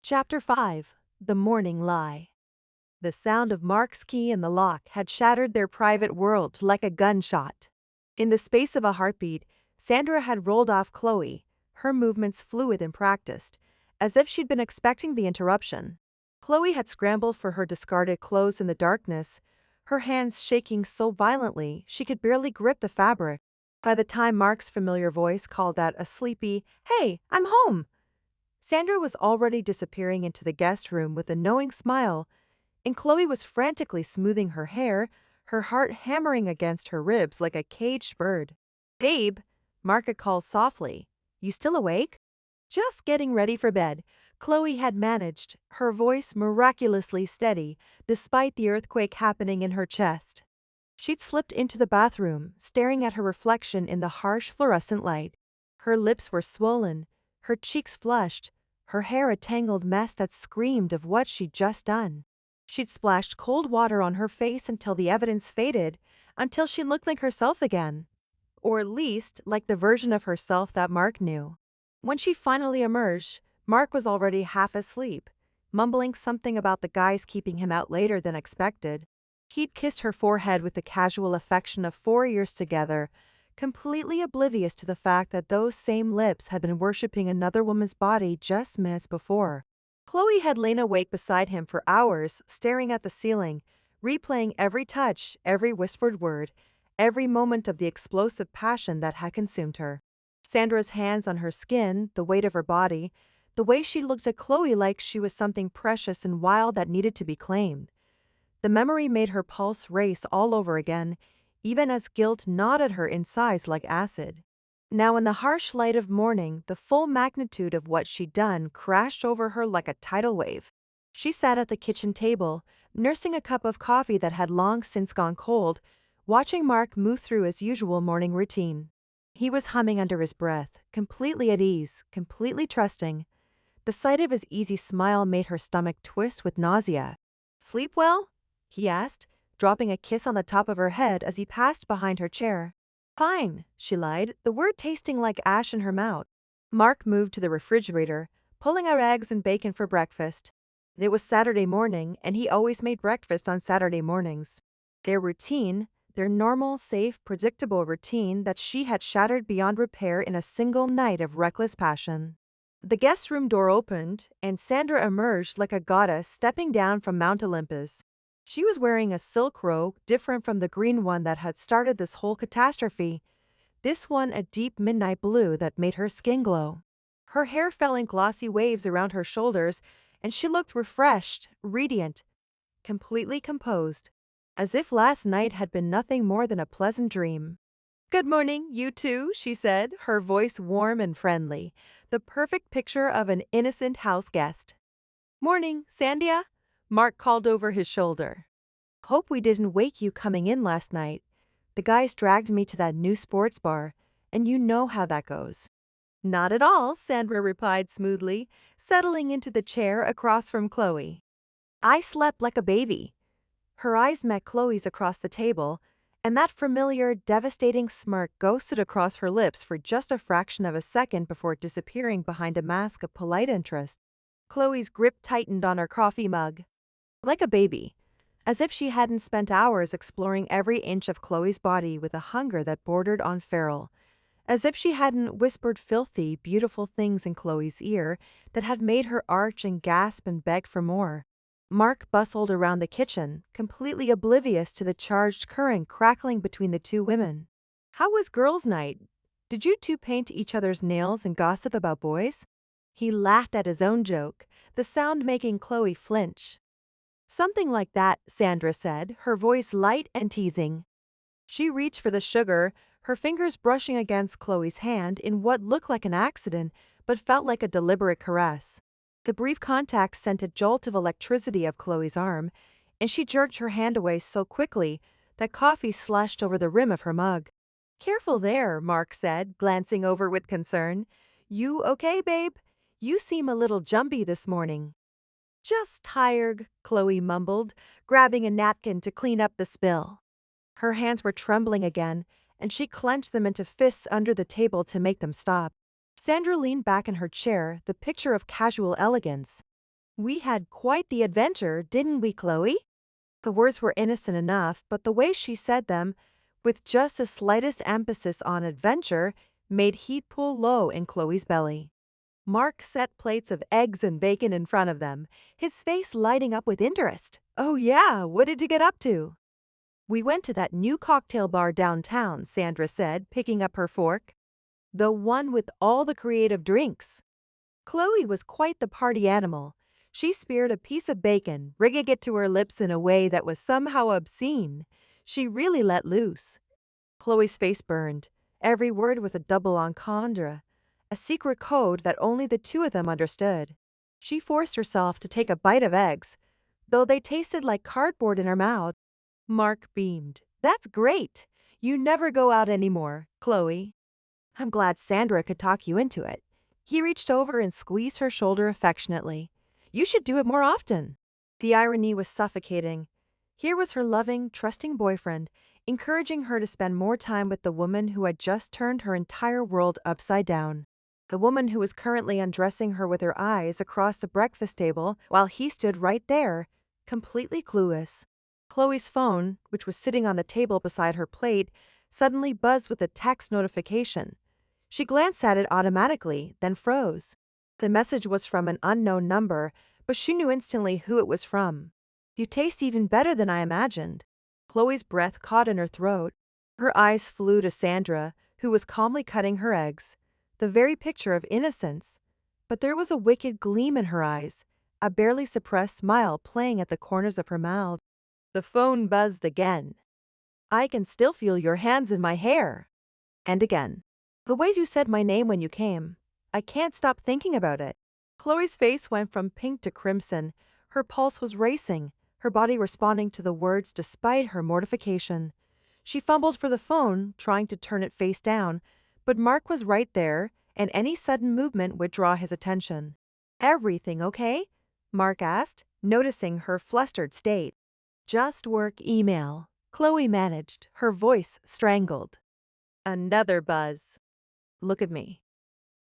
Chapter 5. The Morning Lie. The sound of Mark's key in the lock had shattered their private world like a gunshot. In the space of a heartbeat, Sandra had rolled off Chloe, her movements fluid and practiced, as if she'd been expecting the interruption. Chloe had scrambled for her discarded clothes in the darkness, her hands shaking so violently she could barely grip the fabric. By the time Mark's familiar voice called out a sleepy, "Hey, I'm home!" Sandra was already disappearing into the guest room with a knowing smile, and Chloe was frantically smoothing her hair, her heart hammering against her ribs like a caged bird. "Babe," Mark had called softly, "you still awake?" Just getting ready for bed, Chloe had managed, her voice miraculously steady despite the earthquake happening in her chest. She'd slipped into the bathroom, staring at her reflection in the harsh fluorescent light. Her lips were swollen, her cheeks flushed, her hair a tangled mess that screamed of what she'd just done. She'd splashed cold water on her face until the evidence faded, until she looked like herself again. Or at least, like the version of herself that Mark knew. When she finally emerged, Mark was already half asleep, mumbling something about the guys keeping him out later than expected. He'd kissed her forehead with the casual affection of 4 years together, completely oblivious to the fact that those same lips had been worshipping another woman's body just minutes before. Chloe had lain awake beside him for hours, staring at the ceiling, replaying every touch, every whispered word, every moment of the explosive passion that had consumed her. Sandra's hands on her skin, the weight of her body, the way she looked at Chloe like she was something precious and wild that needed to be claimed. The memory made her pulse race all over again, even as guilt gnawed at her insides like acid. Now in the harsh light of morning, the full magnitude of what she'd done crashed over her like a tidal wave. She sat at the kitchen table, nursing a cup of coffee that had long since gone cold, watching Mark move through his usual morning routine. He was humming under his breath, completely at ease, completely trusting. The sight of his easy smile made her stomach twist with nausea. "Sleep well?" he asked, dropping a kiss on the top of her head as he passed behind her chair. "Fine," she lied, the word tasting like ash in her mouth. Mark moved to the refrigerator, pulling out eggs and bacon for breakfast. It was Saturday morning, and he always made breakfast on Saturday mornings. Their routine, their normal, safe, predictable routine that she had shattered beyond repair in a single night of reckless passion. The guest room door opened, and Sandra emerged like a goddess stepping down from Mount Olympus. She was wearing a silk robe different from the green one that had started this whole catastrophe, this one a deep midnight blue that made her skin glow. Her hair fell in glossy waves around her shoulders, and she looked refreshed, radiant, completely composed, as if last night had been nothing more than a pleasant dream. "Good morning, you two," she said, her voice warm and friendly, the perfect picture of an innocent house guest. "Morning, Sandia," Mark called over his shoulder. "Hope we didn't wake you coming in last night. The guys dragged me to that new sports bar, and you know how that goes." "Not at all," Sandra replied smoothly, settling into the chair across from Chloe. "I slept like a baby." Her eyes met Chloe's across the table, and that familiar, devastating smirk ghosted across her lips for just a fraction of a second before disappearing behind a mask of polite interest. Chloe's grip tightened on her coffee mug. Like a baby, as if she hadn't spent hours exploring every inch of Chloe's body with a hunger that bordered on feral. As if she hadn't whispered filthy, beautiful things in Chloe's ear that had made her arch and gasp and beg for more. Mark bustled around the kitchen, completely oblivious to the charged current crackling between the two women. "How was girls' night? Did you two paint each other's nails and gossip about boys?" He laughed at his own joke, the sound making Chloe flinch. "Something like that," Sandra said, her voice light and teasing. She reached for the sugar, her fingers brushing against Chloe's hand in what looked like an accident but felt like a deliberate caress. The brief contact sent a jolt of electricity up Chloe's arm, and she jerked her hand away so quickly that coffee slashed over the rim of her mug. "Careful there," Mark said, glancing over with concern. "You okay, babe? You seem a little jumpy this morning." "Just tired," Chloe mumbled, grabbing a napkin to clean up the spill. Her hands were trembling again, and she clenched them into fists under the table to make them stop. Sandra leaned back in her chair, the picture of casual elegance. We had quite the adventure, didn't we, Chloe? The words were innocent enough, but the way she said them, with just the slightest emphasis on adventure, made heat pool low in Chloe's belly. Mark set plates of eggs and bacon in front of them, his face lighting up with interest. Oh, yeah, what did you get up to? We went to that new cocktail bar downtown, Sandra said, picking up her fork. The one with all the creative drinks. Chloe was quite the party animal. She speared a piece of bacon, bringing it to her lips in a way that was somehow obscene. She really let loose. Chloe's face burned, every word with a double entendre, a secret code that only the two of them understood. She forced herself to take a bite of eggs, though they tasted like cardboard in her mouth. Mark beamed. That's great. You never go out anymore, Chloe. I'm glad Sandra could talk you into it. He reached over and squeezed her shoulder affectionately. You should do it more often. The irony was suffocating. Here was her loving, trusting boyfriend, encouraging her to spend more time with the woman who had just turned her entire world upside down. The woman who was currently undressing her with her eyes across the breakfast table while he stood right there, completely clueless. Chloe's phone, which was sitting on the table beside her plate, suddenly buzzed with a text notification. She glanced at it automatically, then froze. The message was from an unknown number, but she knew instantly who it was from. You taste even better than I imagined. Chloe's breath caught in her throat. Her eyes flew to Sandra, who was calmly cutting her eggs, the very picture of innocence. But there was a wicked gleam in her eyes, a barely suppressed smile playing at the corners of her mouth. The phone buzzed again. I can still feel your hands in my hair. And again. The ways you said my name when you came. I can't stop thinking about it. Chloe's face went from pink to crimson. Her pulse was racing, her body responding to the words despite her mortification. She fumbled for the phone, trying to turn it face down, but Mark was right there, and any sudden movement would draw his attention. Everything okay? Mark asked, noticing her flustered state. Just work email, Chloe managed, her voice strangled. Another buzz. Look at me.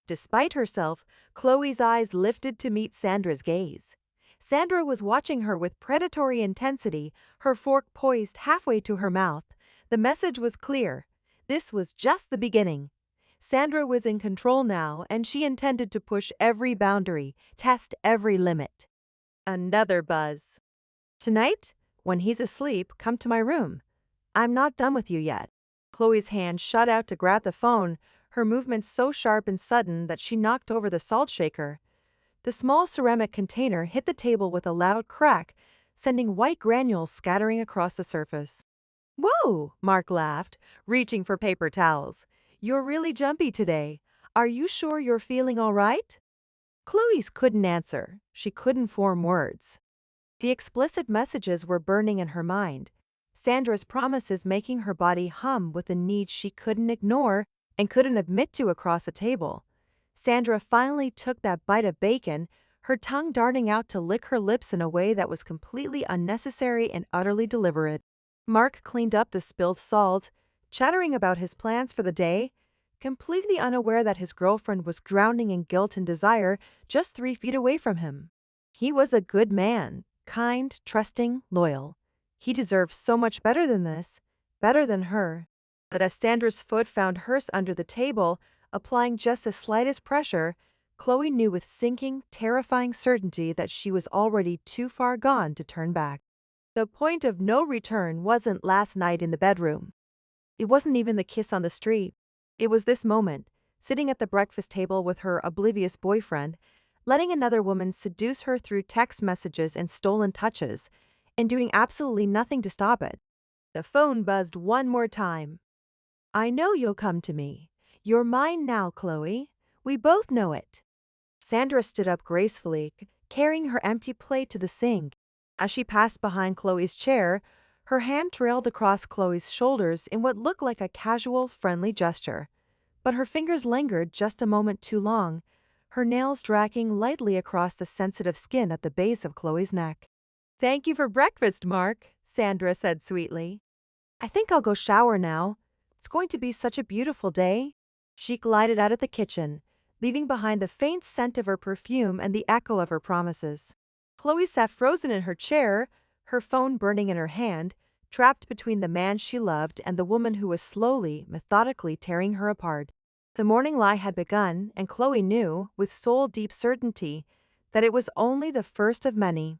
Despite herself, Chloe's eyes lifted to meet Sandra's gaze. Sandra was watching her with predatory intensity, her fork poised halfway to her mouth. The message was clear. This was just the beginning. Sandra was in control now, and she intended to push every boundary, test every limit. Another buzz. Tonight, when he's asleep, come to my room. I'm not done with you yet. Chloe's hand shot out to grab the phone, her movements so sharp and sudden that she knocked over the salt shaker. The small ceramic container hit the table with a loud crack, sending white granules scattering across the surface. Whoa, Mark laughed, reaching for paper towels. You're really jumpy today. Are you sure you're feeling all right? Chloe's couldn't answer. She couldn't form words. The explicit messages were burning in her mind. Sandra's promises making her body hum with a need she couldn't ignore and couldn't admit to across a table. Sandra finally took that bite of bacon, her tongue darting out to lick her lips in a way that was completely unnecessary and utterly deliberate. Mark cleaned up the spilled salt, chattering about his plans for the day, completely unaware that his girlfriend was drowning in guilt and desire just 3 feet away from him. He was a good man, kind, trusting, loyal. He deserved so much better than this, better than her. But as Sandra's foot found hers under the table, applying just the slightest pressure, Chloe knew with sinking, terrifying certainty that she was already too far gone to turn back. The point of no return wasn't last night in the bedroom. It wasn't even the kiss on the street. It was this moment, sitting at the breakfast table with her oblivious boyfriend, letting another woman seduce her through text messages and stolen touches, and doing absolutely nothing to stop it. The phone buzzed one more time. I know you'll come to me. You're mine now, Chloe. We both know it. Sandra stood up gracefully, carrying her empty plate to the sink. As she passed behind Chloe's chair, her hand trailed across Chloe's shoulders in what looked like a casual, friendly gesture. But her fingers lingered just a moment too long, her nails dragging lightly across the sensitive skin at the base of Chloe's neck. Thank you for breakfast, Mark, Sandra said sweetly. I think I'll go shower now. It's going to be such a beautiful day. She glided out of the kitchen, leaving behind the faint scent of her perfume and the echo of her promises. Chloe sat frozen in her chair, her phone burning in her hand, trapped between the man she loved and the woman who was slowly, methodically tearing her apart. The morning lie had begun, and Chloe knew, with soul-deep certainty, that it was only the first of many.